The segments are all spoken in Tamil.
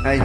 Hai.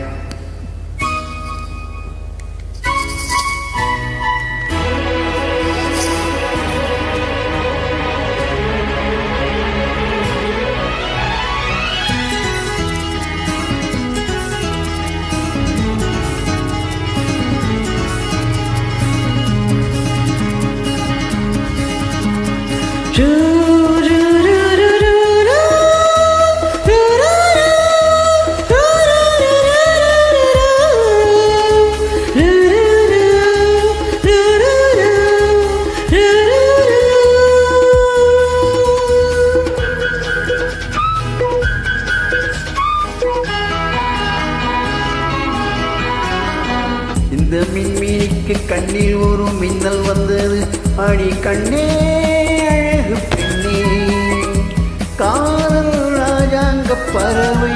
இந்த மின்மினிக்கு கண்ணில் ஒரு மின்னல் வந்தது. அடி கண்ணே அழகு பெண்ணே, காதல் ராஜாங்க பறவை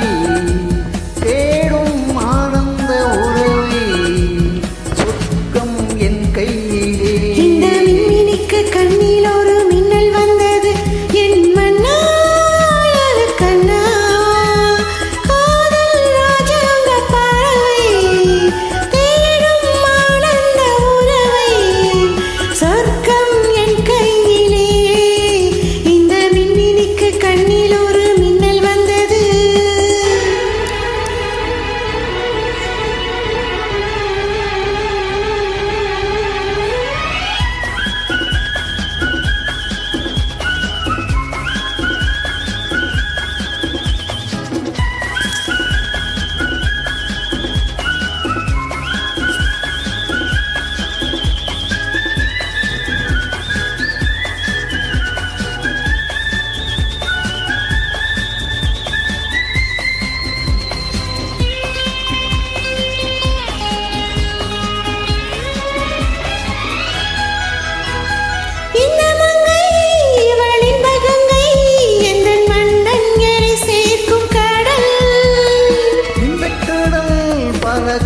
தேடும் ஆனந்த உறவை, சொர்க்கம் என் கையிலே. இந்த மின்மினிக்கு கண்ணில் ஒரு மின்னல் வந்தது. என் மன்னா கண்ணா, காதல் ராஜாங்க பறவை தேடும் ஆனந்த உறவை, சொர்க்கம் என் கையிலே. இந்த மின்மினிக்கு கண்ணில் ஒரு மின்னல் வந்தது.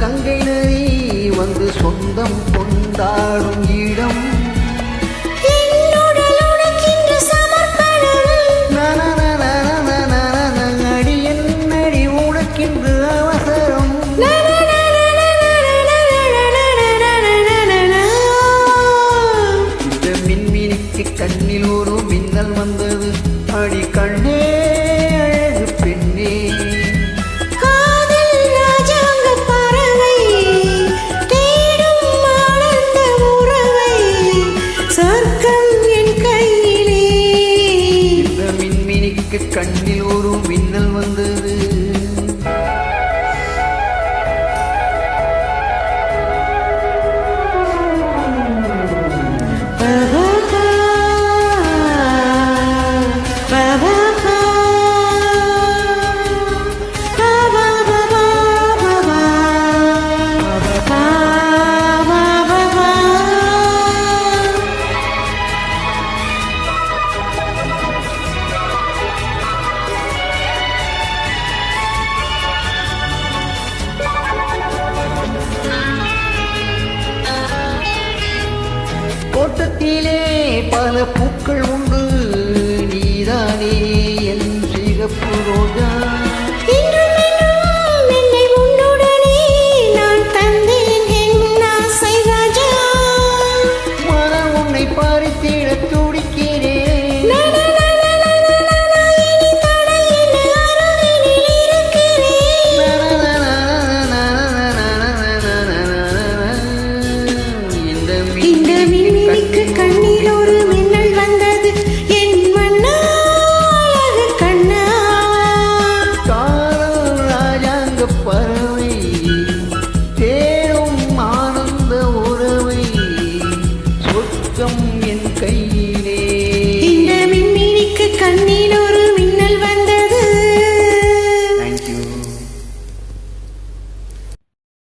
கங்கை நதி வந்து சொந்தம் கொண்டாடும் இடம். அடி என்னடி உனக்கின்று அவசரம். இந்த மின்மினிக்கு கண்ணில் ஒரு மின்னல் வந்தது. அடி கண்ணே அழகு பெண்ணே, சொர்க்கம் என் கையிலே. இந்த மின்மினிக்கு கண்ணில்